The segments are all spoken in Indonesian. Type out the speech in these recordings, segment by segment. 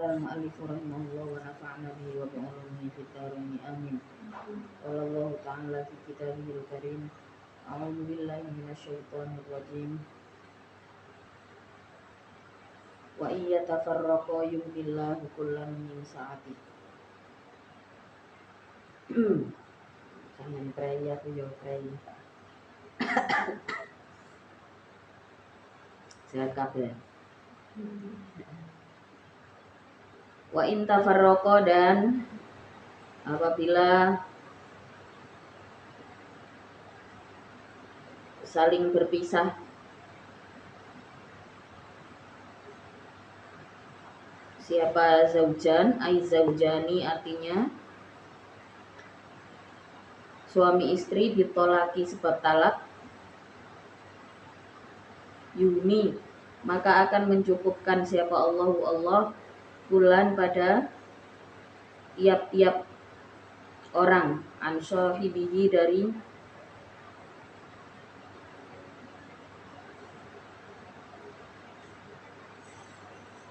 قال المؤلف رحمه الله ونفعنا به وبعلومه في الدارين آمين. قال الله تعالى في كتابه الكريم أعوذ بالله من الشيطان الرجيم وإن يتفرقا يغني الله كلا من سعته. Jangan pray aku yo pray. Sehat kabeh. Wa in tafarraqa, dan apabila saling berpisah, siapa zaujan, ai zaujani artinya suami istri ditolaki sebab talak, yuni maka akan mencukupkan siapa Allah bulan pada tiap-tiap orang ansahibihi dari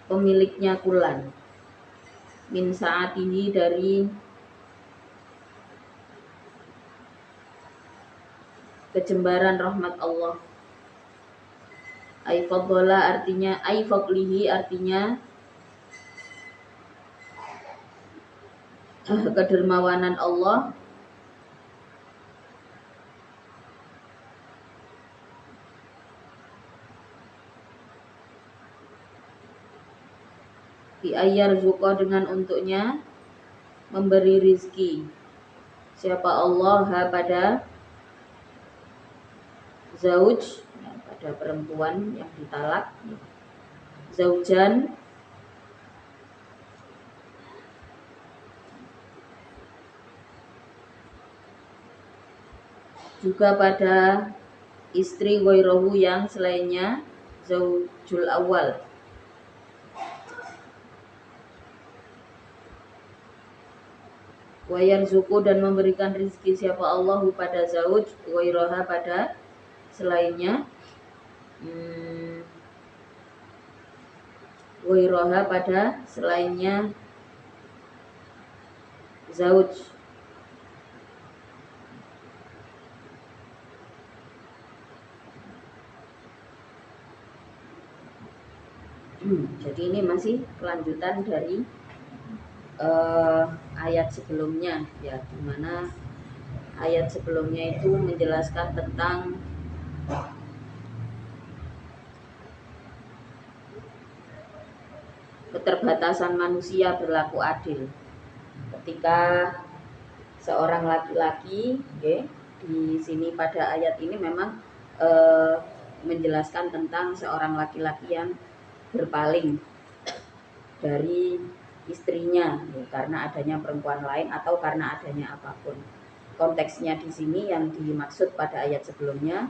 pemiliknya kulan, min saatihi dari kejembaran rahmat Allah. Ai fadhala artinya ai fadlihi artinya kedermawanan Allah, bi ayyar zuqa dengan untuknya memberi rizki siapa Allah pada zauj, pada perempuan yang ditalak, zaujan juga pada istri ghairahu yang selainnya zaujul awal. Wa yarzuqu dan memberikan rizki siapa Allah pada zauj ghairaha pada selainnya, ghairaha pada selainnya zauj. Jadi ini masih kelanjutan dari ayat sebelumnya ya, dimana ayat sebelumnya itu menjelaskan tentang keterbatasan manusia berlaku adil ketika seorang laki-laki, di sini pada ayat ini memang menjelaskan tentang seorang laki-laki yang berpaling dari istrinya karena adanya perempuan lain atau karena adanya apapun. Konteksnya di sini yang dimaksud pada ayat sebelumnya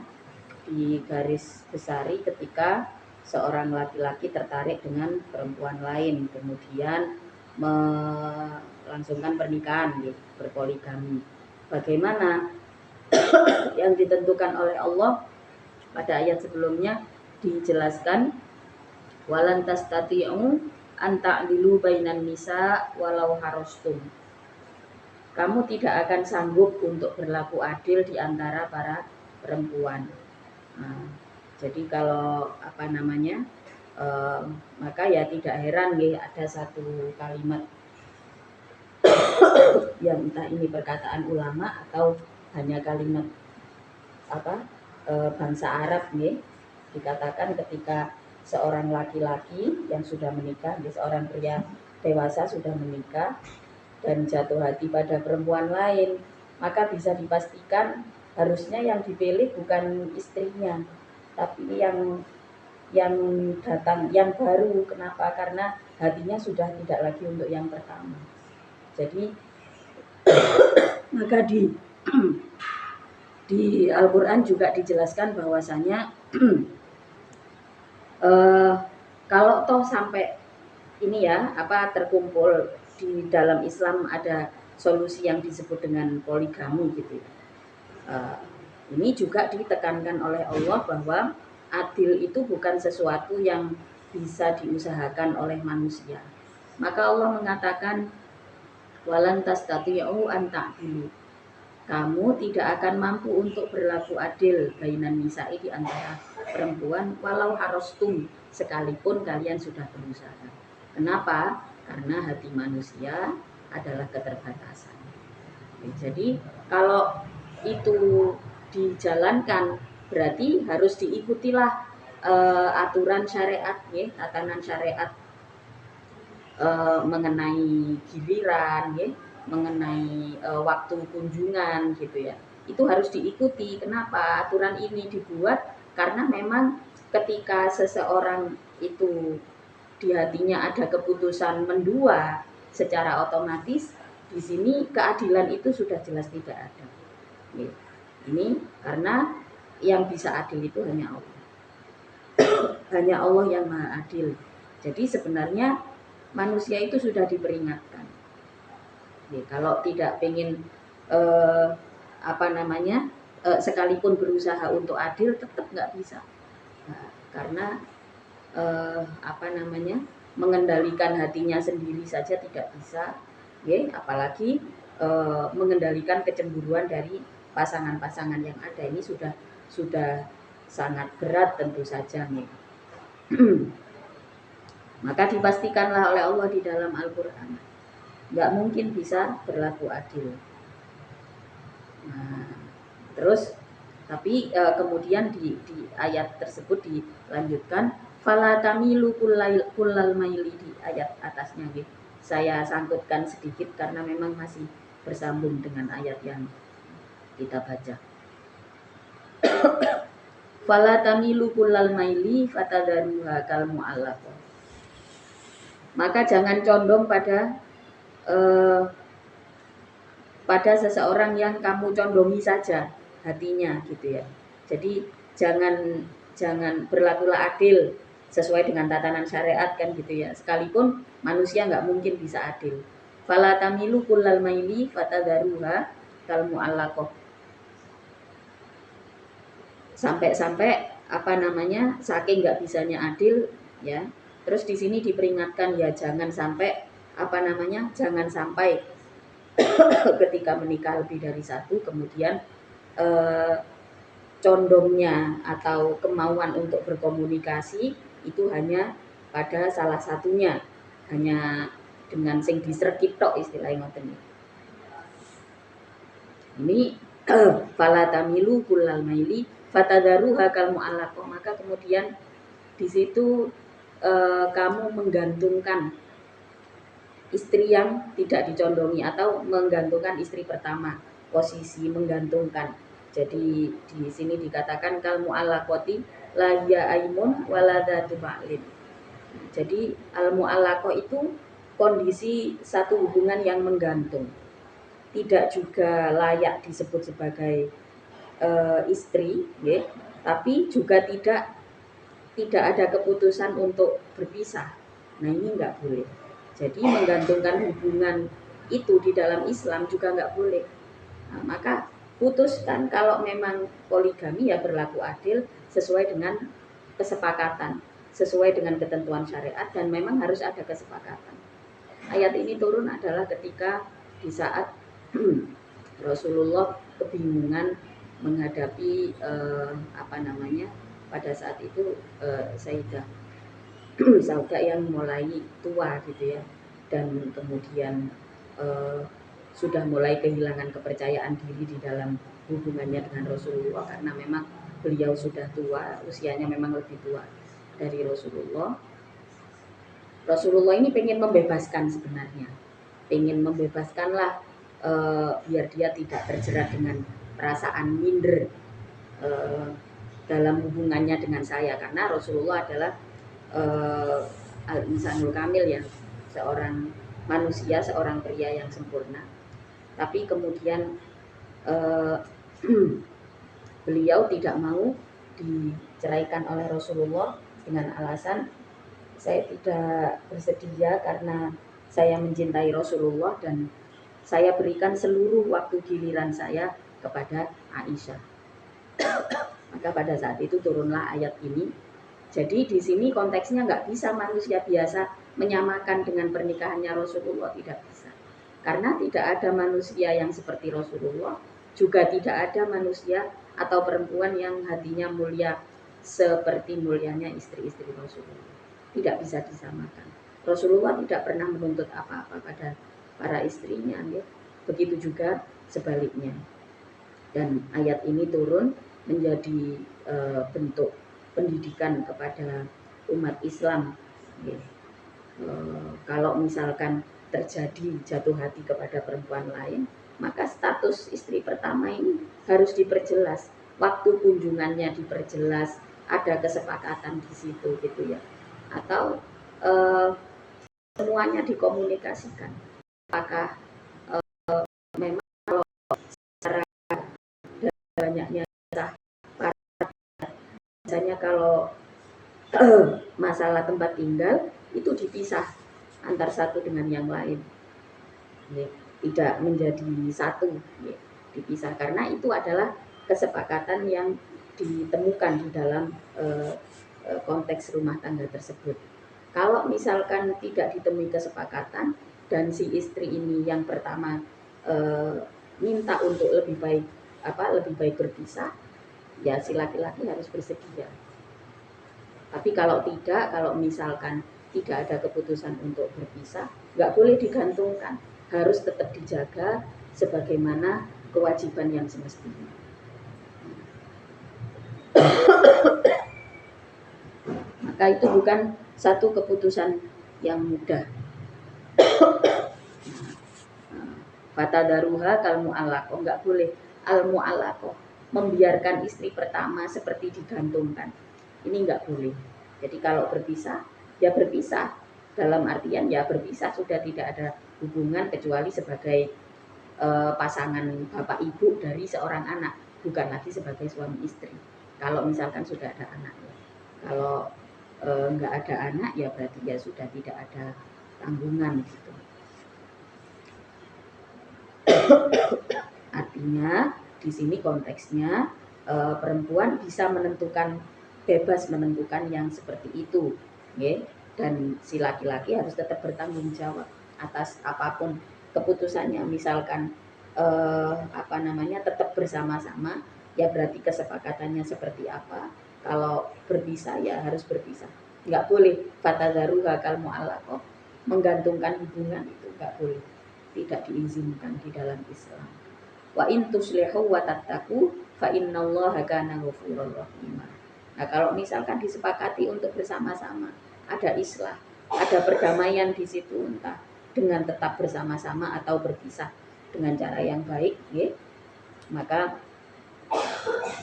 di garis besari ketika seorang laki-laki tertarik dengan perempuan lain kemudian melangsungkan pernikahan, berpoligami. Bagaimana yang ditentukan oleh Allah pada ayat sebelumnya dijelaskan walan tastati'u an ta'dilu bainan nisa walau harastum. Kamu tidak akan sanggup untuk berlaku adil di antara para perempuan. Nah, jadi kalau maka ya tidak heran ada satu kalimat yang entah ini perkataan ulama atau hanya kalimat bangsa Arab dikatakan ketika seorang laki-laki yang sudah menikah, seorang pria dewasa sudah menikah dan jatuh hati pada perempuan lain, maka bisa dipastikan harusnya yang dipilih bukan istrinya, tapi yang datang, yang baru. Kenapa? Karena hatinya sudah tidak lagi untuk yang pertama. Jadi maka di Al-Quran juga dijelaskan bahwasanya kalau toh sampai ini terkumpul di dalam Islam ada solusi yang disebut dengan poligami gitu ya. Ini juga ditekankan oleh Allah bahwa adil itu bukan sesuatu yang bisa diusahakan oleh manusia. Maka Allah mengatakan walan tastati'u an ta'dilu. Kamu tidak akan mampu untuk berlaku adil bainan nisa'i di antara perempuan walau harostum, sekalipun kalian sudah berusaha. Kenapa? Karena hati manusia adalah keterbatasan. Jadi kalau itu dijalankan berarti harus diikutilah aturan syariat, ya, tatanan syariat mengenai giliran, ya, mengenai waktu kunjungan gitu ya. Itu harus diikuti. Kenapa aturan ini dibuat? Karena memang ketika seseorang itu di hatinya ada keputusan mendua, secara otomatis di sini keadilan itu sudah jelas tidak ada. Ini karena yang bisa adil itu hanya Allah. Hanya Allah yang maha adil. Jadi sebenarnya manusia itu sudah diperingatkan. Kalau tidak pengen sekalipun berusaha untuk adil tetap nggak bisa. Karena mengendalikan hatinya sendiri saja tidak bisa, apalagi mengendalikan kecemburuan dari pasangan-pasangan yang ada. Ini sudah sangat berat tentu saja, nih. Maka dipastikanlah oleh Allah di dalam Al-Quran, nggak mungkin bisa berlaku adil. Nah, terus tapi kemudian di ayat tersebut dilanjutkan fala tamilu kullal maili, di ayat atasnya gitu. Saya sangkutkan sedikit karena memang masih bersambung dengan ayat yang kita baca. Fala tamilu kullal maili fatadaruha kal mu'allaqah. Maka jangan condong pada seseorang yang kamu condongi saja hatinya gitu ya. Jadi jangan berlakulah adil sesuai dengan tatanan syariat kan gitu ya. Sekalipun manusia nggak mungkin bisa adil. Fala tamilu kullal maili fatadaruha kal mu'allaqah. Sampai saking nggak bisanya adil ya. Terus di sini diperingatkan ya jangan sampai jangan sampai ketika menikah lebih dari satu kemudian condongnya atau kemauan untuk berkomunikasi itu hanya pada salah satunya, hanya dengan sing disrekit tok istilahnya ngoten. Ini fala tamilu kullal maili fatadaruha kal mu'allaqah. Maka kemudian di situ kamu menggantungkan istri yang tidak dicondongi atau menggantungkan istri pertama, posisi menggantungkan. Jadi di sini dikatakan kal mu'allaqati la ya'aimun waladatu ba'lin. Jadi al mu'allaqah itu kondisi satu hubungan yang menggantung. Tidak juga layak disebut sebagai istri, ya, tapi juga tidak ada keputusan untuk berpisah. Nah ini nggak boleh. Jadi menggantungkan hubungan itu di dalam Islam juga nggak boleh. Nah, maka putuskan kalau memang poligami ya berlaku adil sesuai dengan kesepakatan, sesuai dengan ketentuan syariat dan memang harus ada kesepakatan. Ayat ini turun adalah ketika di saat Rasulullah kebingungan menghadapi pada saat itu Sayyidah Sauda yang mulai tua gitu ya, dan kemudian sudah mulai kehilangan kepercayaan diri di dalam hubungannya dengan Rasulullah karena memang beliau sudah tua, usianya memang lebih tua dari Rasulullah. Rasulullah ini pengen membebaskan sebenarnya, pengen membebaskanlah biar dia tidak terjerat dengan perasaan minder dalam hubungannya dengan saya, karena Rasulullah adalah al-insanul kamil ya, seorang manusia, seorang pria yang sempurna. Tapi kemudian beliau tidak mau diceraikan oleh Rasulullah dengan alasan saya tidak bersedia karena saya mencintai Rasulullah dan saya berikan seluruh waktu giliran saya kepada Aisyah. Maka pada saat itu turunlah ayat ini. Jadi di sini konteksnya nggak bisa manusia biasa menyamakan dengan pernikahannya Rasulullah, tidak bisa. Karena tidak ada manusia yang seperti Rasulullah, juga tidak ada manusia atau perempuan yang hatinya mulia seperti mulianya istri-istri Rasulullah. Tidak bisa disamakan. Rasulullah tidak pernah menuntut apa-apa pada para istrinya, ya. Begitu juga sebaliknya. Dan ayat ini turun menjadi bentuk pendidikan kepada umat Islam, ya. Kalau misalkan terjadi jatuh hati kepada perempuan lain, maka status istri pertama ini harus diperjelas, waktu kunjungannya diperjelas, ada kesepakatan di situ gitu ya, atau semuanya dikomunikasikan. Apakah memang kalau secara banyaknya biasanya kalau masalah tempat tinggal itu dipisah antar satu dengan yang lain, ya, tidak menjadi satu, ya, dipisah, karena itu adalah kesepakatan yang ditemukan di dalam konteks rumah tangga tersebut. Kalau misalkan tidak ditemui kesepakatan dan si istri ini yang pertama minta untuk lebih baik berpisah, ya si laki-laki harus bersedia. Tapi kalau tidak, kalau misalkan tidak ada keputusan untuk berpisah, nggak boleh digantungkan, harus tetap dijaga sebagaimana kewajiban yang semestinya. Maka itu bukan satu keputusan yang mudah. Fatadaruha kal mu'allaqah, nggak boleh al mu'allaqah, membiarkan istri pertama seperti digantungkan. Ini nggak boleh. Jadi kalau berpisah, ya berpisah. Dalam artian ya berpisah, sudah tidak ada hubungan kecuali sebagai pasangan bapak ibu dari seorang anak, bukan lagi sebagai suami istri. Kalau misalkan sudah ada anak, ya. Kalau nggak ada anak, ya berarti ya sudah tidak ada tanggungan gitu. Artinya di sini konteksnya perempuan bisa menentukan, bebas menentukan yang seperti itu, ya. Dan si laki-laki harus tetap bertanggung jawab atas apapun keputusannya. Misalkan tetap bersama-sama, ya berarti kesepakatannya seperti apa. Kalau berpisah ya harus berpisah. Nggak boleh fatadharuha kal mu'allaqah, menggantungkan hubungan, itu nggak boleh, tidak diizinkan di dalam Islam. Wa in tuslihu wa tattaqu fa innallaha kana ghafurur rahim. Nah, kalau misalkan disepakati untuk bersama-sama, ada islah, ada perdamaian di situ, entah dengan tetap bersama-sama atau berpisah dengan cara yang baik, ya, maka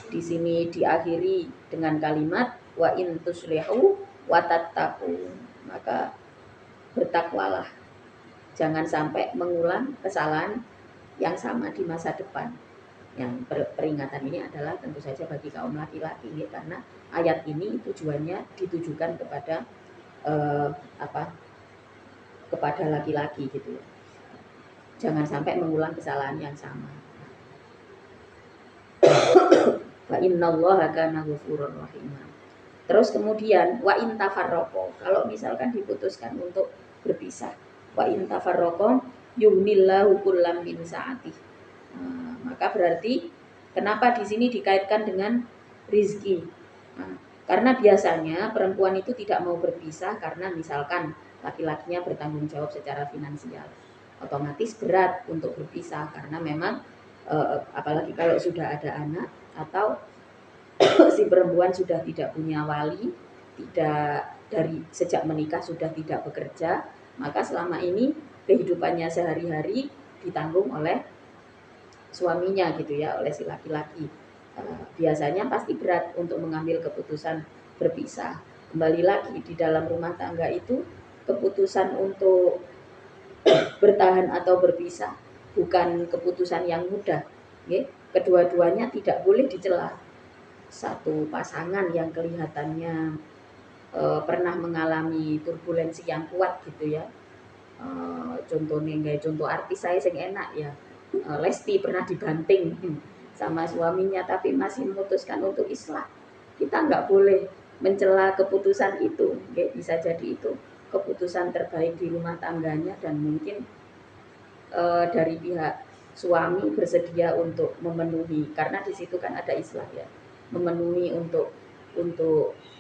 di sini diakhiri dengan kalimat wa in tuslihu wa tattaqu, maka bertakwalah, jangan sampai mengulang kesalahan yang sama di masa depan. Yang peringatan ini adalah tentu saja bagi kaum laki-laki, ya, karena ayat ini tujuannya ditujukan kepada kepada laki-laki gitu ya. Jangan sampai mengulang kesalahan yang sama. Wa innallaha kana ghafurur rahim. Terus kemudian wa in tafarraqo, kalau misalkan diputuskan untuk berpisah, wa in tafarraqo yuhnillahu kullam min sa'ati. Maka berarti kenapa di sini dikaitkan dengan rizki? Karena biasanya perempuan itu tidak mau berpisah karena misalkan laki-lakinya bertanggung jawab secara finansial, otomatis berat untuk berpisah karena memang apalagi kalau sudah ada anak atau si perempuan sudah tidak punya wali, tidak dari sejak menikah sudah tidak bekerja, maka selama ini kehidupannya sehari-hari ditanggung oleh suaminya gitu ya, oleh si laki-laki. Biasanya pasti berat untuk mengambil keputusan berpisah. Kembali lagi di dalam rumah tangga itu keputusan untuk bertahan atau berpisah bukan keputusan yang mudah, ya. Kedua-duanya tidak boleh dicela. Satu pasangan yang kelihatannya pernah mengalami turbulensi yang kuat gitu ya, contohnya contoh artis saya yang enak ya, Lesti pernah dibanting sama suaminya tapi masih memutuskan untuk islah. Kita nggak boleh mencela keputusan itu, bisa jadi itu keputusan terbaik di rumah tangganya, dan mungkin dari pihak suami bersedia untuk memenuhi, karena di situ kan ada islah ya, memenuhi untuk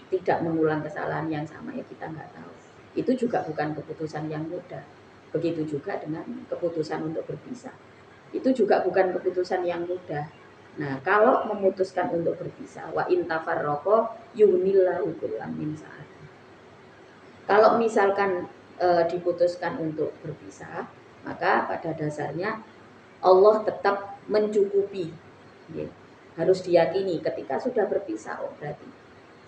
tidak mengulang kesalahan yang sama, ya kita nggak tahu. Itu juga bukan keputusan yang mudah. Begitu juga dengan keputusan untuk berpisah. Itu juga bukan keputusan yang mudah. Nah, kalau memutuskan untuk berpisah, wa in tafarraqo yughnillahu kullam min sa'ati. Kalau misalkan diputuskan untuk berpisah, maka pada dasarnya Allah tetap mencukupi. Ya. Harus diyakini ketika sudah berpisah, oh berarti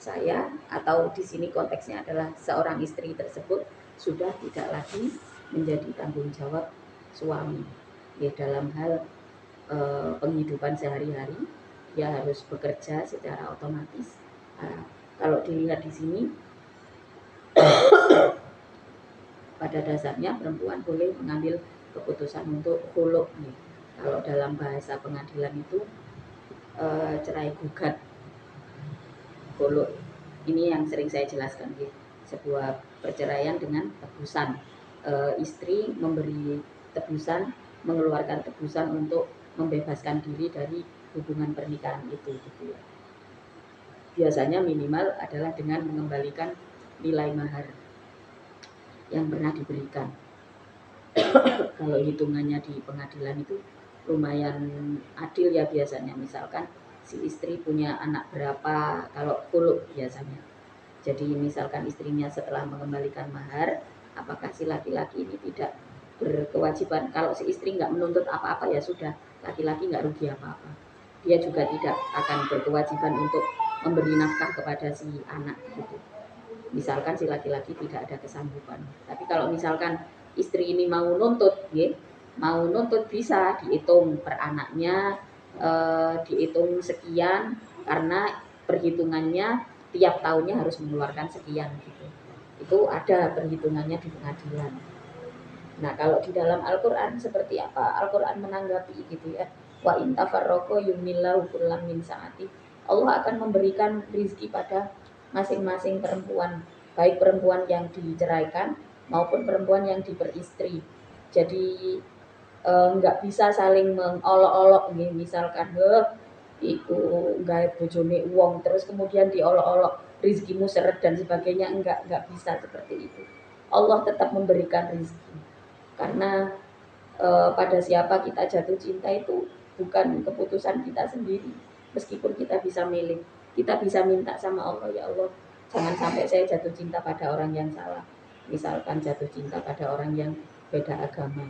saya, atau di sini konteksnya adalah seorang istri tersebut, sudah tidak lagi menjadi tanggung jawab suami. Ya, dalam hal penghidupan sehari-hari, dia harus bekerja secara otomatis. Nah, kalau dilihat di sini, pada dasarnya perempuan boleh mengambil keputusan untuk khulu. Kalau dalam bahasa pengadilan itu cerai gugat, khulu. Ini yang sering saya jelaskan, ya. Sebuah perceraian dengan tebusan. Istri memberi tebusan, mengeluarkan tebusan untuk membebaskan diri dari hubungan pernikahan itu, gitu ya. Biasanya minimal adalah dengan mengembalikan nilai mahar yang pernah diberikan. Kalau hitungannya di pengadilan itu lumayan adil ya biasanya. Misalkan si istri punya anak berapa, kalau khulu biasanya. Jadi misalkan istrinya setelah mengembalikan mahar, apakah si laki-laki ini tidak berkewajiban, kalau si istri nggak menuntut apa-apa, ya sudah, laki-laki nggak rugi apa-apa. Dia juga tidak akan berkewajiban untuk memberi nafkah kepada si anak gitu. Misalkan si laki-laki tidak ada kesanggupan. Tapi kalau misalkan istri ini mau nuntut, ya, mau nuntut bisa dihitung per anaknya, dihitung sekian, karena perhitungannya tiap tahunnya harus mengeluarkan sekian gitu. Itu ada perhitungannya di pengadilan. Nah, kalau di dalam Al-Qur'an seperti apa? Al-Qur'an menanggapi gitu ya. Wa in tafarraqu yumillahu kullam min sa'ati. Allah akan memberikan rizki pada masing-masing perempuan, baik perempuan yang diceraikan maupun perempuan yang diperistri. Jadi nggak bisa saling mengolok-olok nih, misalkan iku gawe bojone wong terus kemudian diolok-olok rizkimu seret dan sebagainya, enggak bisa seperti itu. Allah tetap memberikan rizki, karena pada siapa kita jatuh cinta itu bukan keputusan kita sendiri. Meskipun kita bisa milih, kita bisa minta sama Allah, ya Allah, jangan sampai saya jatuh cinta pada orang yang salah. Misalkan jatuh cinta pada orang yang beda agama,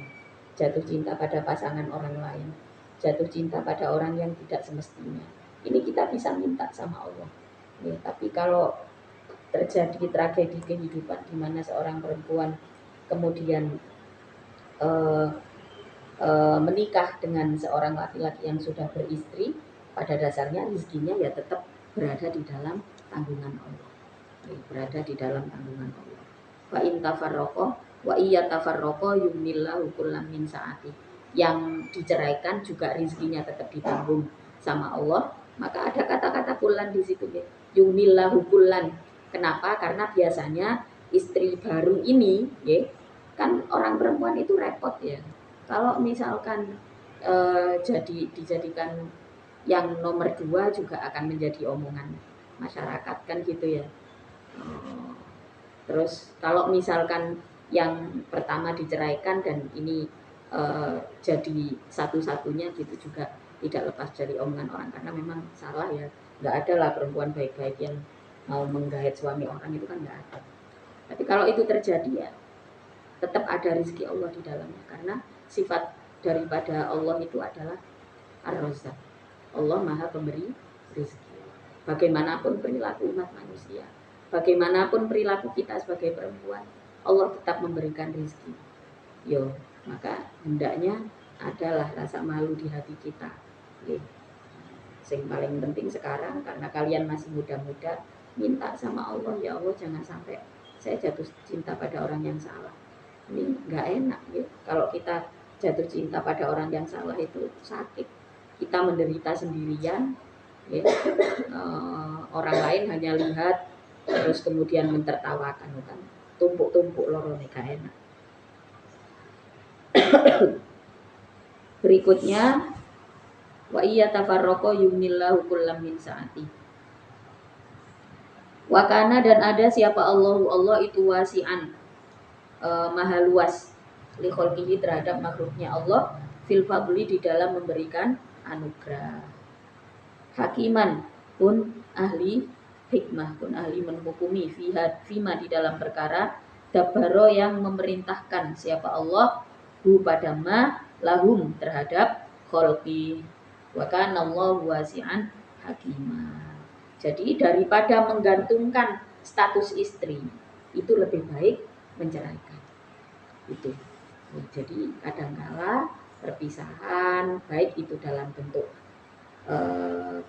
jatuh cinta pada pasangan orang lain, jatuh cinta pada orang yang tidak semestinya. Ini kita bisa minta sama Allah. Ya, tapi kalau terjadi tragedi kehidupan di mana seorang perempuan kemudian menikah dengan seorang laki-laki yang sudah beristri, pada dasarnya rezekinya ya tetap berada di dalam tanggungan Allah. Berada di dalam tanggungan Allah. Wa in tafarraqo wa iya tafarraqo yumillahu kullam min sa'ati. Yang diceraikan juga rezekinya tetap ditanggung sama Allah. Maka ada kata-kata kullan di situ ya. Yumillahu kullan. Kenapa? Karena biasanya istri baru ini ya, kan orang perempuan itu repot ya. Kalau misalkan dijadikan yang nomor 2 juga akan menjadi omongan masyarakat kan gitu ya. Terus kalau misalkan yang pertama diceraikan dan ini jadi satu-satunya gitu, juga tidak lepas dari omongan orang, karena memang salah ya. Nggak ada lah perempuan baik-baik yang mau menggait suami orang, itu kan nggak ada. Tapi kalau itu terjadi ya tetap ada rezeki Allah di dalamnya, karena sifat daripada Allah itu adalah Ar-Razzaq. Allah Maha Pemberi rezeki. Bagaimanapun perilaku umat manusia, bagaimanapun perilaku kita sebagai perempuan, Allah tetap memberikan rezeki. Yo, maka hendaknya adalah rasa malu di hati kita. Yang paling penting sekarang, karena kalian masih muda-muda, minta sama Allah, ya Allah jangan sampai saya jatuh cinta pada orang yang salah. Ini nggak enak ya. Kalau kita jatuh cinta pada orang yang salah itu sakit. Kita menderita sendirian ya. Orang lain hanya lihat terus kemudian mentertawakan kan. tumpuk-tumpuk lorone gak enak. Berikutnya wa iya tafarraqa yumnillahu kullam min saati. Wa kana dan ada siapa Allah itu wasi'an, maha luas li khalqihi terhadap makhluknya Allah fil fadli di dalam memberikan anugerah. Hakiman pun ahli hikmah, pun ahli menghukumi fima di dalam perkara dabaro yang memerintahkan siapa Allah hu pada ma lahum terhadap khalqi. Wa kana Allahu wasi'an hakimah. Jadi daripada menggantungkan status istri, itu lebih baik menceraikan. Itu. Jadi kadangkala perpisahan baik itu dalam bentuk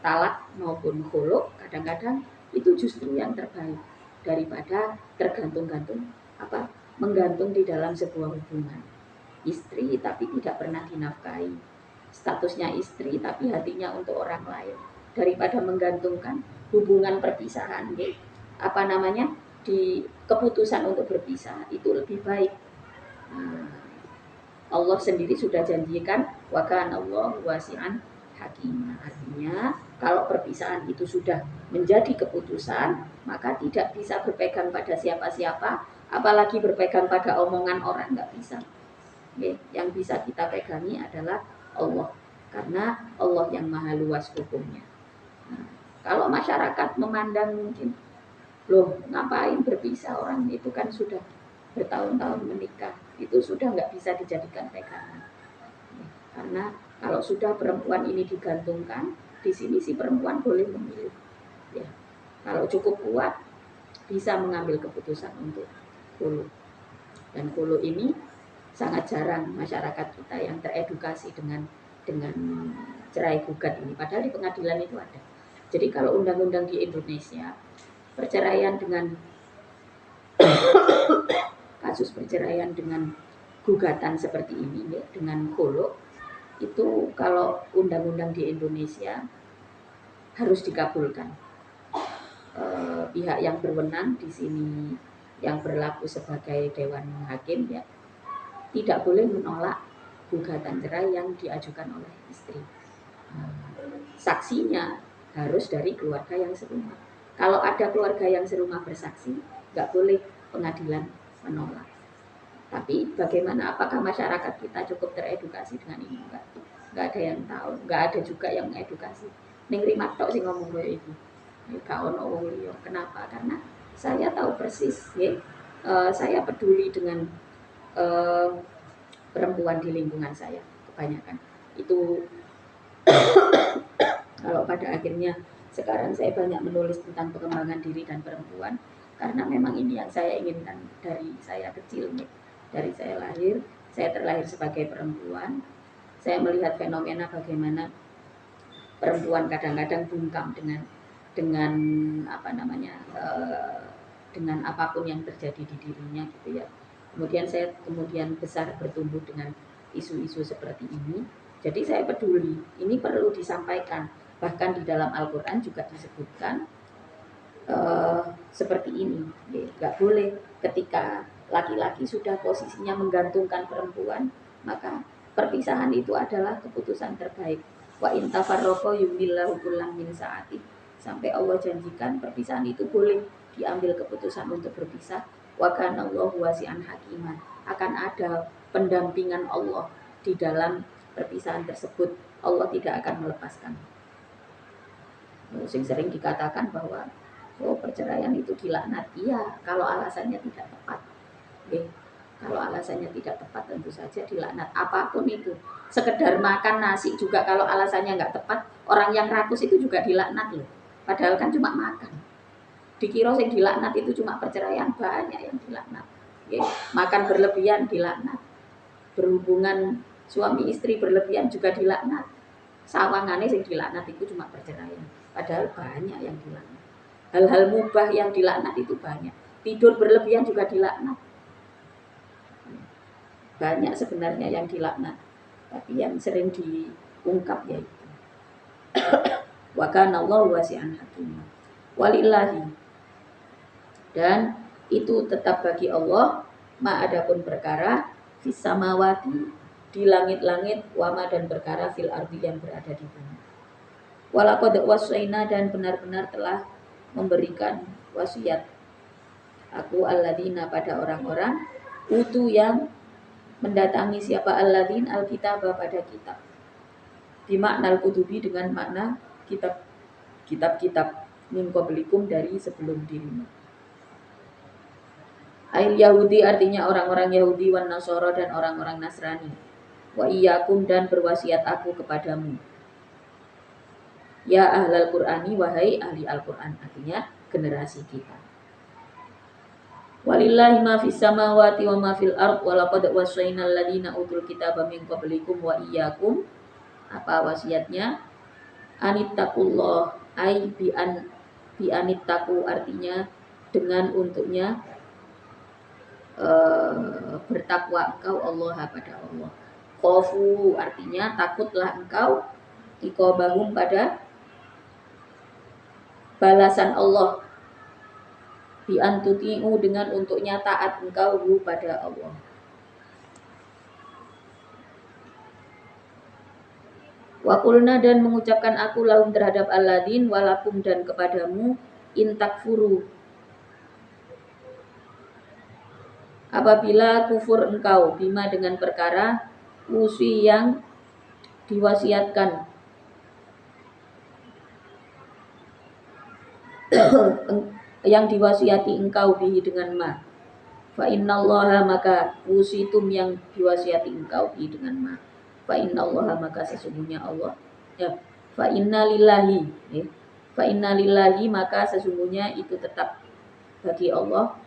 talak maupun khuluk, kadang-kadang itu justru yang terbaik daripada tergantung-gantung menggantung di dalam sebuah hubungan. Istri tapi tidak pernah dinafkahi, statusnya istri tapi hatinya untuk orang lain, daripada menggantungkan hubungan perpisahan di keputusan untuk berpisah, itu lebih baik. Allah sendiri sudah janjikan wa kana Allahu wasi'an hakimah. Artinya kalau perpisahan itu sudah menjadi keputusan, maka tidak bisa berpegang pada siapa-siapa, apalagi berpegang pada omongan orang, nggak bisa. Yang bisa kita pegangi adalah Allah, karena Allah yang maha luas hukumnya. Nah, kalau masyarakat memandang mungkin, loh ngapain berpisah, orang itu kan sudah bertahun-tahun menikah, itu sudah nggak bisa dijadikan pegangan. Karena kalau sudah perempuan ini digantungkan, di sini si perempuan boleh memilih. Ya, kalau cukup kuat bisa mengambil keputusan untuk khulu. Dan khulu ini sangat jarang masyarakat kita yang teredukasi dengan cerai gugat ini. Padahal di pengadilan itu ada. Jadi kalau undang-undang di Indonesia, perceraian dengan kasus perceraian dengan gugatan seperti ini ya, dengan khulu, itu kalau undang-undang di Indonesia harus dikabulkan. Pihak yang berwenang di sini yang berlaku sebagai dewan hakim ya, tidak boleh menolak gugatan cerai yang diajukan oleh istri. Saksinya harus dari keluarga yang serumah. Kalau ada keluarga yang serumah bersaksi, nggak boleh pengadilan menolak. Tapi bagaimana, apakah masyarakat kita cukup teredukasi dengan ini? Nggak ada yang tahu, nggak ada juga yang mengedukasi. Ning rimat tok sing ngomong kayak itu. Gak ono wong liya. Kenapa? Karena saya tahu persis, ya. Saya peduli dengan perempuan di lingkungan saya kebanyakan. Itu kalau pada akhirnya sekarang saya banyak menulis tentang pengembangan diri dan perempuan, karena memang ini yang saya inginkan dari saya kecil, ya. Dari saya terlahir sebagai perempuan. Saya melihat fenomena bagaimana perempuan kadang-kadang bungkam dengan dengan apapun yang terjadi di dirinya gitu ya. Saya kemudian besar bertumbuh dengan isu-isu seperti ini. Jadi saya peduli, ini perlu disampaikan. Bahkan di dalam Al-Quran juga disebutkan seperti ini. Gak boleh ketika laki-laki sudah posisinya menggantungkan perempuan, maka perpisahan itu adalah keputusan terbaik. Wa in tafarraqa yumnillahu kullam min saati. Sampai Allah janjikan perpisahan itu boleh diambil keputusan untuk berpisah. Wa kana Allahu wasi'an hakiman. Akan ada pendampingan Allah di dalam perpisahan tersebut. Allah tidak akan melepaskan. Sering dikatakan bahwa perceraian itu dilaknat. Iya, kalau alasannya tidak tepat. Kalau alasannya tidak tepat tentu saja dilaknat. Apapun itu, sekedar makan nasi juga kalau alasannya nggak tepat, orang yang rakus itu juga dilaknat loh. Padahal kan cuma makan. Dikira yang dilaknat itu cuma perceraian, banyak yang dilaknat. Makan berlebihan dilaknat. Berhubungan suami istri berlebihan juga dilaknat. Sawangannya yang dilaknat itu cuma perceraian. Padahal banyak yang dilaknat. Hal-hal mubah yang dilaknat itu banyak. Tidur berlebihan juga dilaknat. Banyak sebenarnya yang dilaknat, tapi yang sering diungkap yaitu wa kana Allahu wasi'an hakim. Walillahi, dan itu tetap bagi Allah, ma adapun perkara fis samawati di langit-langit, wama dan perkara fil ardi yang berada di bumi. Walaqad wasaina dan benar-benar telah memberikan wasiat aku alladzina pada orang-orang utu yang mendatangi siapa alladzin alkitab pada kitab. Bimakna al-kutubi dengan makna kitab-kitab min qablikum dari sebelum dirimu. Ail Yahudi artinya orang-orang Yahudi wan Nasara dan orang-orang Nasrani. Wa iyyakum dan berwasiat aku kepadamu. Ya ahlal Qur'ani wahai ahli Al-Qur'an, artinya generasi kita. Walillahi ma fis samawati wa ma fil ard wa laqad wasaina alladziina utul kitaba min qablikum wa iyyakum. Apa wasiatnya? Anittaqullah ai bi anittaqu artinya dengan untuknya bertakwa engkau Allah pada Allah. Khofu artinya takutlah engkau iqabahum pada balasan Allah. Bi antuti'u dengan untuknya taat engkau pada Allah. Wa qulna dan mengucapkan aku lahum terhadap alladzin walakum dan kepadamu intakfuru. Apabila kufur engkau bima dengan perkara usi yang diwasiatkan yang diwasiati engkau bihi dengan ma. Fa innallaha maka usitum yang diwasiati engkau bihi dengan ma. Fa innallaha maka sesungguhnya Allah ya. Fa innalillahi ya. Fa innalillahi maka sesungguhnya itu tetap bagi Allah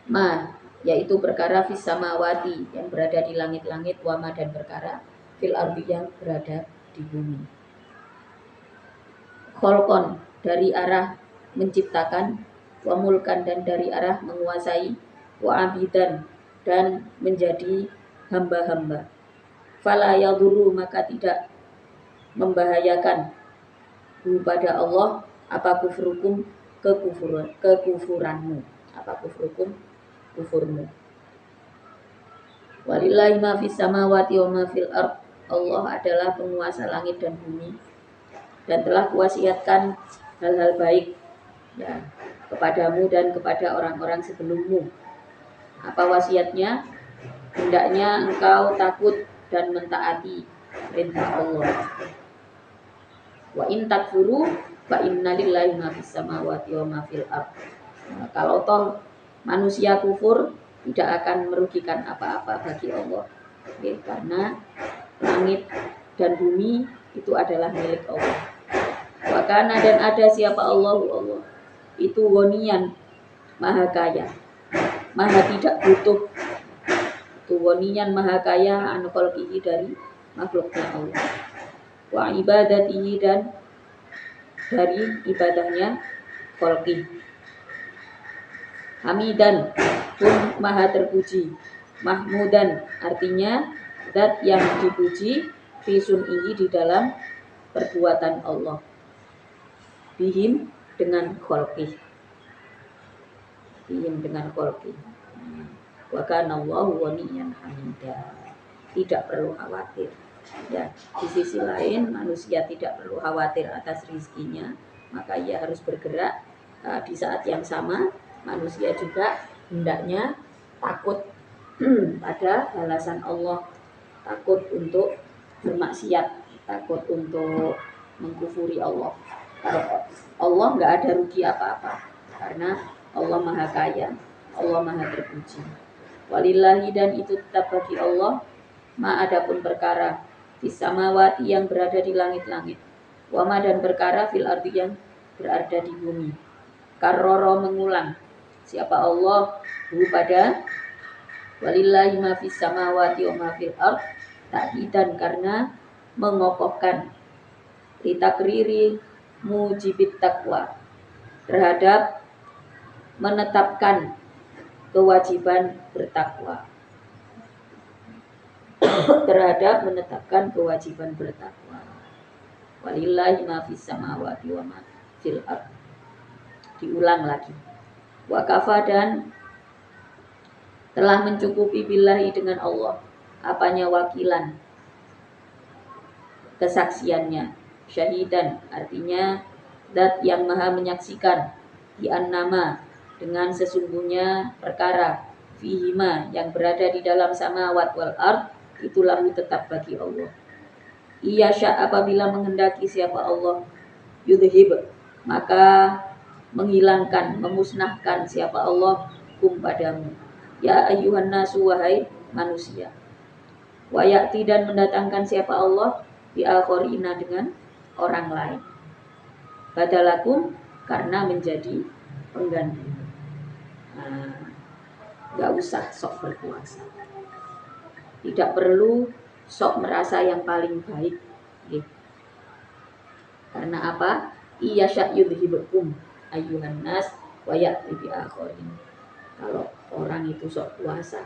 ma yaitu perkara fis samawati yang berada di langit-langit wama dan perkara fil ardi yang berada di bumi. Kholqon dari arah menciptakan, wa mulkan dan dari arah menguasai, wa abidan dan menjadi hamba-hamba. Fala yadurru maka tidak membahayakan pada Allah apa kufrukum kekufuranmu, apa kufurmu. Walillahi ma fis samawati wa ma fil ard. Allah adalah penguasa langit dan bumi dan telah kuwasiatkan hal-hal baik ya kepadamu dan kepada orang-orang sebelummu. Apa wasiatnya? Hendaknya engkau takut dan mentaati perintah Allah. Wa in takfuru fa inna lillahi ma fis samawati wa ma fil ard. Nah, kalau toh manusia kufur tidak akan merugikan apa-apa bagi Allah. Oke, karena langit dan bumi itu adalah milik Allah. Wakana dan ada siapa Allah itu wonian maha kaya, maha tidak butuh. Itu wonian maha kaya an khalqihi dari makhluknya Allah. Wa ibadatihi dan dari ibadahnya khalqi. Hamidan pun maha terpuji. Mahmudan artinya zat yang dipuji fi sun'ihi di dalam perbuatan Allah. Bihim dengan khalqi. Bihim dengan khalqi. Wa kana Allahu ghaniyan hamida. Tidak perlu khawatir. Ya, di sisi lain manusia tidak perlu khawatir atas rezekinya, maka ia harus bergerak di saat yang sama. Manusia juga hendaknya takut pada balasan Allah, takut untuk bermaksiat, takut untuk mengkufuri Allah. Kalau Allah nggak ada rugi apa-apa, karena Allah maha kaya, Allah maha terpuji. Walillahi dan itu tetap bagi Allah ma adapun perkara fis samawati yang berada di langit-langit, wama dan perkara fil ardi yang berada di bumi. Karroro mengulang siapa Allah pada walillahi ma fis samawati wa ma fil ard ta'kidan karena mengokohkan litakriri mujibit taqwa terhadap menetapkan kewajiban bertakwa. Terhadap menetapkan kewajiban bertakwa. Walillahi ma fis samawati wa ma fil ard. Diulang lagi. Wa kafa dan telah mencukupi billahi dengan Allah apanya wakilan kesaksiannya, syahidan artinya zat yang maha menyaksikan, di annama dengan sesungguhnya perkara fihima yang berada di dalam samawat wal ard itulah tetap bagi Allah. Iya sya apabila menghendaki siapa Allah yudhib maka menghilangkan, memusnahkan siapa Allah kum padamu. Ya ayyuhan nasu wahai manusia. Wa ya'ti dan mendatangkan siapa Allah bi akhorina dengan orang lain. Badalakum karena menjadi pengganti. Gak usah sok berkuasa. Tidak perlu sok merasa yang paling baik. Gitu. Karena apa? Iya sya'yudhibukum ayyuhan nas wa ya'ti bi akharin. Kalau orang itu sok kuasa,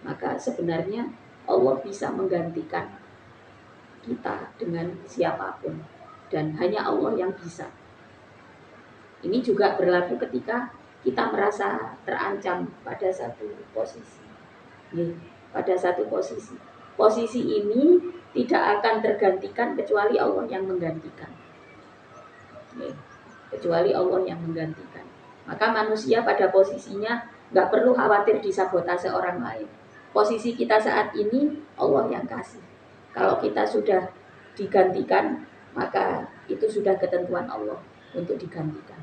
maka sebenarnya Allah bisa menggantikan kita dengan siapapun dan hanya Allah yang bisa. Ini juga berlaku ketika kita merasa terancam pada satu posisi. Pada satu posisi. Posisi ini tidak akan tergantikan kecuali Allah yang menggantikan. Kecuali Allah yang menggantikan. Maka manusia pada posisinya nggak perlu khawatir disabotase orang lain. Posisi kita saat ini Allah yang kasih. Kalau kita sudah digantikan, maka itu sudah ketentuan Allah untuk digantikan.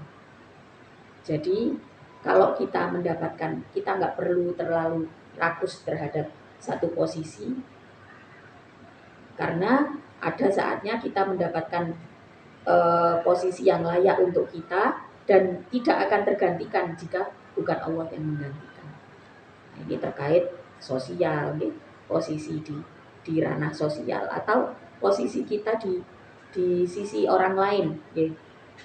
Jadi kalau kita mendapatkan, kita nggak perlu terlalu rakus terhadap satu posisi, karena ada saatnya kita mendapatkan posisi yang layak untuk kita dan tidak akan tergantikan jika bukan Allah yang menggantikan. Nah, ini terkait sosial, posisi di ranah sosial atau posisi kita di sisi orang lain,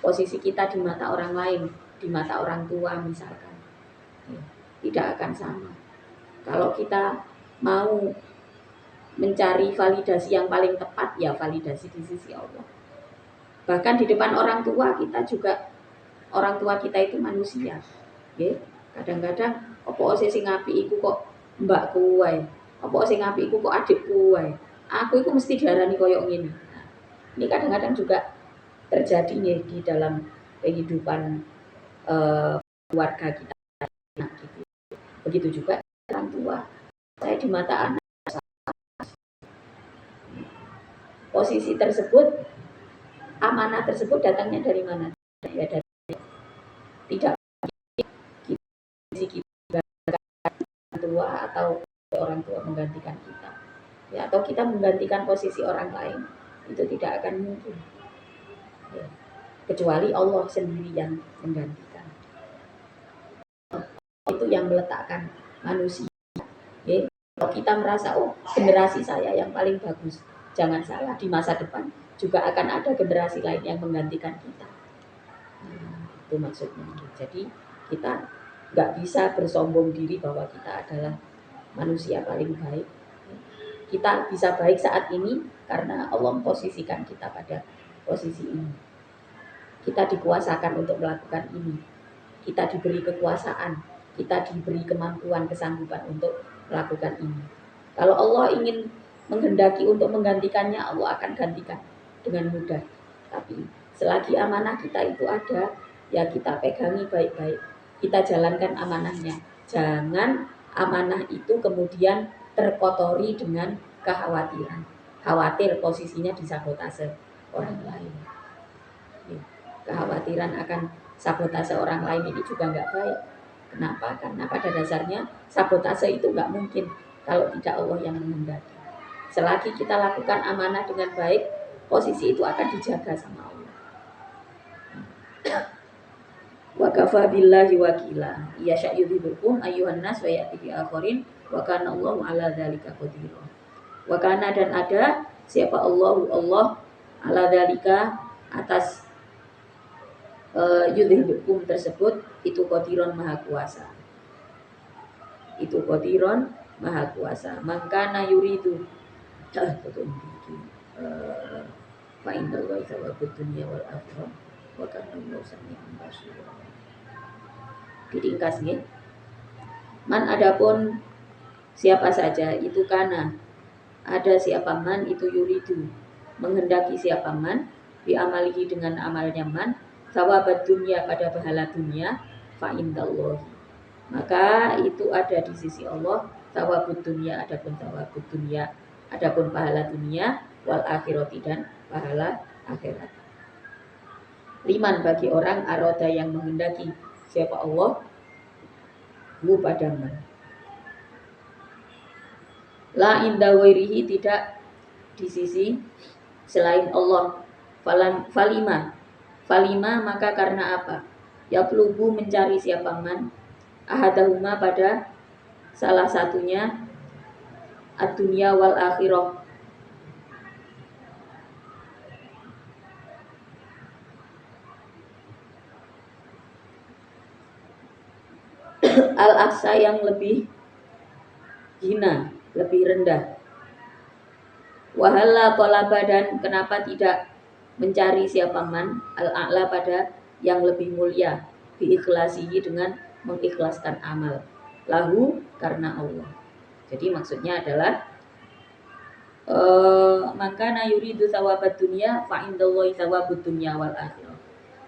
posisi kita di mata orang lain, di mata orang tua misalkan, tidak akan sama. Kalau kita mau mencari validasi yang paling tepat, ya validasi di sisi Allah. Bahkan di depan orang tua kita juga, orang tua kita itu manusia. Kadang-kadang opo sing apik iku kok mbakku wae. Opo sing apik iku kok adikku wae. Aku itu mesti diarani koyok ngene. Ini kadang-kadang juga terjadi nih di dalam kehidupan keluarga kita. Gitu. Begitu juga orang tua. Saya di mata anak. Posisi tersebut, amanah tersebut datangnya dari mana? Ya dari tidak kita tua atau orang tua menggantikan kita, ya, atau kita menggantikan posisi orang lain, itu tidak akan mungkin, ya, kecuali Allah sendiri yang menggantikan. Itu yang meletakkan manusia. Ya. Kalau kita merasa generasi saya yang paling bagus, jangan salah, di masa depan juga akan ada generasi lain yang menggantikan kita. Itu maksudnya. Jadi kita nggak bisa bersombong diri bahwa kita adalah manusia paling baik. Kita bisa baik saat ini karena Allah memposisikan kita pada posisi ini. Kita dikuasakan untuk melakukan ini. Kita diberi kekuasaan, kita diberi kemampuan, kesanggupan untuk melakukan ini. Kalau Allah ingin menghendaki untuk menggantikannya, Allah akan gantikan dengan mudah. Tapi selagi amanah kita itu ada, ya kita pegangi baik-baik. Kita jalankan amanahnya. Jangan amanah itu kemudian terkotori dengan kekhawatiran. Khawatir posisinya disabotase orang lain. Kekhawatiran akan sabotase orang lain ini juga nggak baik. Kenapa? Karena pada dasarnya sabotase itu nggak mungkin kalau tidak Allah yang menghendaki. Selagi kita lakukan amanah dengan baik, posisi itu akan dijaga sama Allah. Wa kafa billahi wakila. Ya sya'yudhibukum ayyuhan nas wa ya'ti bi akharin wa kana Allahu ala dzalika qadir. Wa kana dan ada siapa Allah ala dzalika atas yudhibukum tersebut itu qadiron maha kuasa. Itu qadiron maha kuasa. Mangkana yuridu fa inna Allaha thawabud dunya wal akhirah wa kana Allahu sami'an basira. diringkas nggih. Man adapun siapa saja itu kana ada siapa man itu yuridu menghendaki siapa man biamalihi dengan amalnya man sawabat dunia pada pahala dunia fa indallahi maka itu ada di sisi Allah sawabud dunia adapun pahala dunia wal akhirati dan pahala akhirat. Liman bagi orang aroda yang menghendaki siapa Allah hu pada man la inda wairihi tidak di sisi selain Allah. Falima maka karena apa? Yatlubu mencari siapa man ahadahuma pada salah satunya ad-dunya wal akhirah. Al-aqsa yang lebih hina, lebih rendah. Wahala talaba dan kenapa tidak mencari siapa man al-a'la pada yang lebih mulia biikhlasihi dengan mengikhlaskan amal lahu karena Allah. Jadi maksudnya adalah maka na yuridu sawabat dunia fa indallahi sawabud dunya wal akhirah.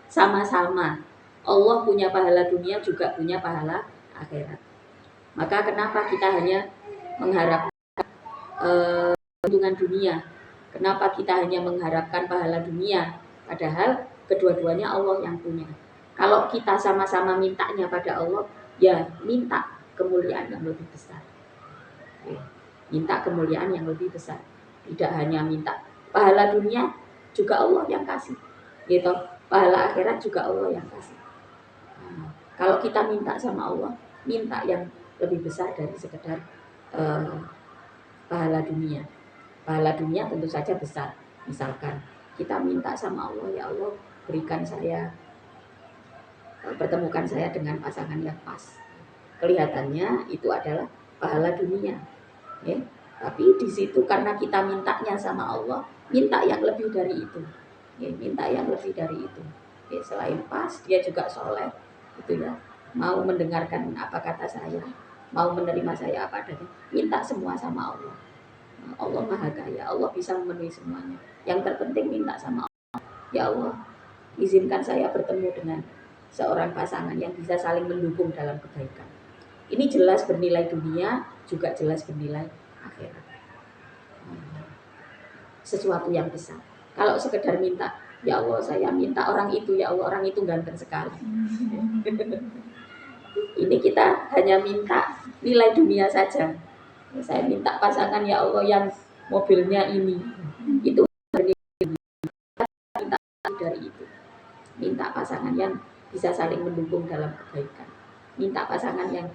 Sama-sama Allah punya pahala dunia juga punya pahala akhirat. Maka kenapa kita hanya mengharapkan keuntungan dunia? Kenapa kita hanya mengharapkan pahala dunia? Padahal kedua-duanya Allah yang punya. Kalau kita sama-sama mintanya pada Allah, ya minta kemuliaan yang lebih besar. Minta kemuliaan yang lebih besar. Tidak hanya minta pahala dunia, juga Allah yang kasih. Gitu. Pahala akhirat juga Allah yang kasih. Kalau kita minta sama Allah, minta yang lebih besar dari sekedar pahala dunia. Pahala dunia tentu saja besar. Misalkan kita minta sama Allah, ya Allah berikan saya, pertemukan saya dengan pasangan yang pas. Kelihatannya itu adalah pahala dunia. Ya. Tapi di situ karena kita mintanya sama Allah, minta yang lebih dari itu. Ya, minta yang lebih dari itu. Ya, selain pas, dia juga soleh, gitu ya. Mau mendengarkan apa kata saya, mau menerima saya apa adanya, minta semua sama Allah. Allah Maha Kaya, Allah bisa memenuhi semuanya. Yang terpenting minta sama Allah. Ya Allah, izinkan saya bertemu dengan seorang pasangan yang bisa saling mendukung dalam kebaikan. Ini jelas bernilai dunia, juga jelas bernilai akhirat. Sesuatu yang besar. Kalau sekedar minta, ya Allah saya minta orang itu, ya Allah orang itu ganteng sekali. Ini kita hanya minta nilai dunia saja. Saya minta pasangan ya Allah yang mobilnya ini. Itu minta dari itu. Minta pasangan yang bisa saling mendukung dalam kebaikan. Minta pasangan yang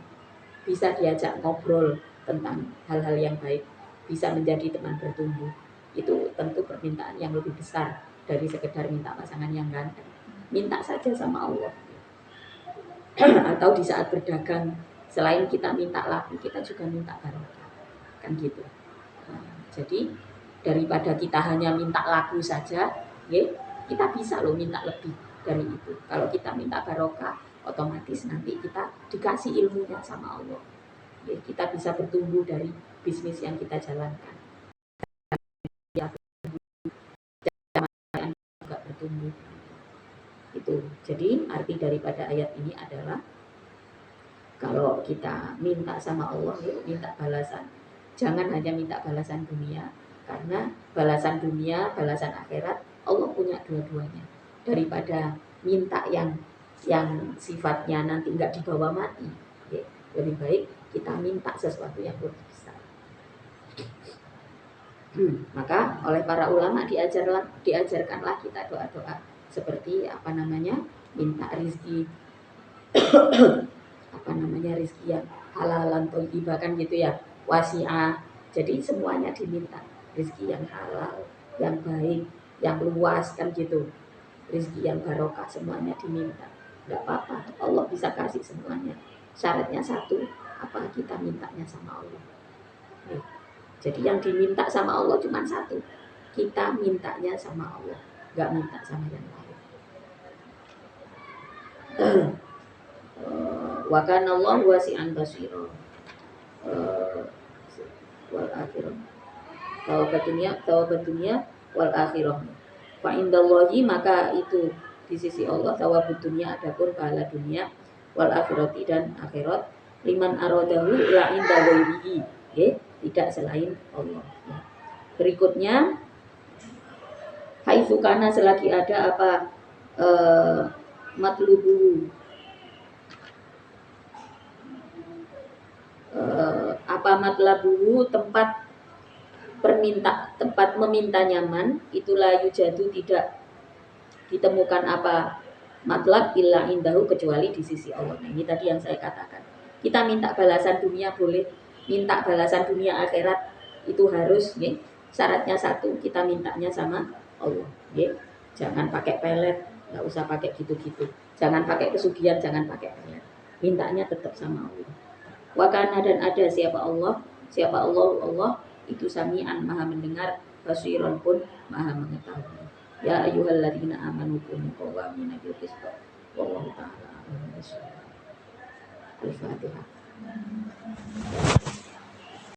bisa diajak ngobrol tentang hal-hal yang baik, bisa menjadi teman bertumbuh. Itu tentu permintaan yang lebih besar dari sekedar minta pasangan yang ganteng. Minta saja sama Allah. Atau di saat berdagang, selain kita minta laku, kita juga minta barokah. Kan gitu. Jadi daripada kita hanya minta laku saja, ya, kita bisa loh minta lebih dari itu. Kalau kita minta barokah, otomatis nanti kita dikasih ilmunya sama Allah. Ya, kita bisa bertumbuh dari bisnis yang kita jalankan. Ya, juga bertumbuh. Itu. Jadi arti daripada ayat ini adalah kalau kita minta sama Allah, ya, minta balasan. Jangan hanya minta balasan dunia, karena balasan dunia, balasan akhirat, Allah punya dua-duanya. Daripada minta yang sifatnya nanti nggak dibawa mati, ya, lebih baik kita minta sesuatu yang lebih besar. Maka oleh para ulama diajarkanlah kita doa-doa seperti minta rizki rizki yang halalan thayyibah kan gitu ya, wasi'ah. Jadi semuanya diminta, rizki yang halal, yang baik, yang luas kan gitu, rizki yang barokah, semuanya diminta. Gak apa-apa, Allah bisa kasih semuanya. Syaratnya satu, apa kita mintanya sama Allah. Jadi yang diminta sama Allah cuma satu, kita mintanya sama Allah, gak minta sama yang lain. Wa kana Allahu wasi'an basira. Wal akhirah. Thawab dunia wal akhirah. Fa indallahi, maka itu di sisi Allah thawab dunia, adapun pahala dunia, wal akhirati dan akhirat, liman aradahu la inda ghairihi, tidak selain Allah. Berikutnya, haitsu kana, selagi ada apa matlubu, apa matlabuhu, tempat meminta nyaman, itulah yujadu, tidak ditemukan apa matlab illa indahu, kecuali di sisi Allah. Nah, ini tadi yang saya katakan. Kita minta balasan dunia boleh, minta balasan dunia akhirat itu harus, syaratnya satu, kita mintanya sama Allah. Jangan pakai pelet, nggak usah pakai gitu-gitu. Jangan pakai pesugihan, jangan pakai pelet. Mintanya tetap sama Allah. Wakana, dan ada siapa Allah Allah itu sami'an, maha mendengar, basiran pun maha mengetahui. Ya ayyuhalladzina amanu kunu qawwamina bil qist. Wallahu ta'ala a'lam. Al-Fatihah.